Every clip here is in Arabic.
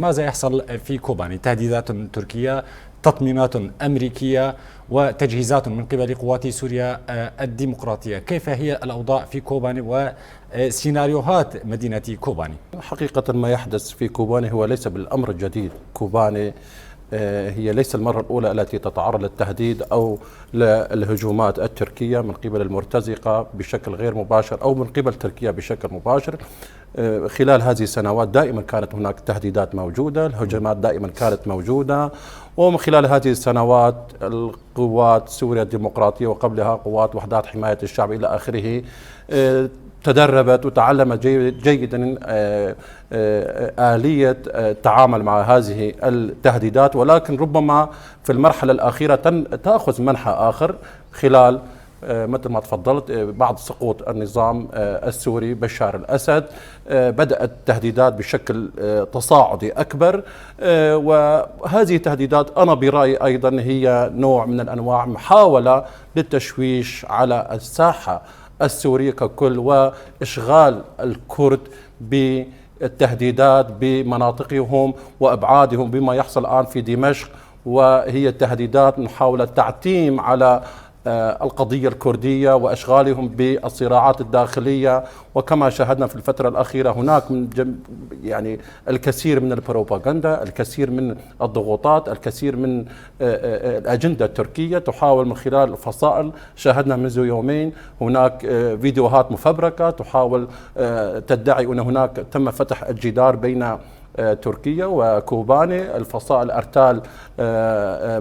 ماذا يحصل في كوباني؟ تهديدات تركية، تطمينات أمريكية، وتجهيزات من قبل قوات سوريا الديمقراطية. كيف هي الأوضاع في كوباني وسيناريوهات مدينة كوباني؟ حقيقة ما يحدث في كوباني هو ليس بالأمر الجديد. كوباني هي ليس المرة الأولى التي تتعرض للتهديد أو للهجومات التركية من قبل المرتزقة بشكل غير مباشر أو من قبل تركيا بشكل مباشر. خلال هذه السنوات دائما كانت هناك تهديدات موجودة، الهجمات دائما كانت موجودة، ومن خلال هذه السنوات القوات سوريا الديمقراطية وقبلها قوات وحدات حماية الشعب إلى آخره تدربت وتعلمت جيدا آلية التعامل مع هذه التهديدات، ولكن ربما في المرحلة الأخيرة تأخذ منحى آخر خلال مثل ما تفضلت بعد سقوط النظام السوري بشار الأسد. بدأت التهديدات بشكل تصاعدي أكبر، وهذه التهديدات أنا برأيي أيضا هي نوع من الأنواع محاولة للتشويش على الساحة السورية ككل وإشغال الكرد بالتهديدات بمناطقهم وأبعادهم بما يحصل الآن في دمشق، وهي تهديدات محاولة تعتيم على القضية الكردية وإشغالهم بالصراعات الداخلية. وكما شاهدنا في الفترة الأخيرة هناك يعني الكثير من البروباغندا، الكثير من الضغوطات، الكثير من الأجندة التركية تحاول من خلال الفصائل. شاهدنا منذ يومين هناك فيديوهات مفبركة تحاول تدعي أن هناك تم فتح الجدار بين تركيا وكوباني، الفصائل أرتال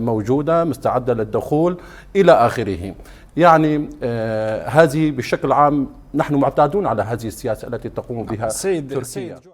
موجودة مستعدة للدخول إلى آخره. يعني هذه بشكل عام نحن معتادون على هذه السياسة التي تقوم بها تركيا.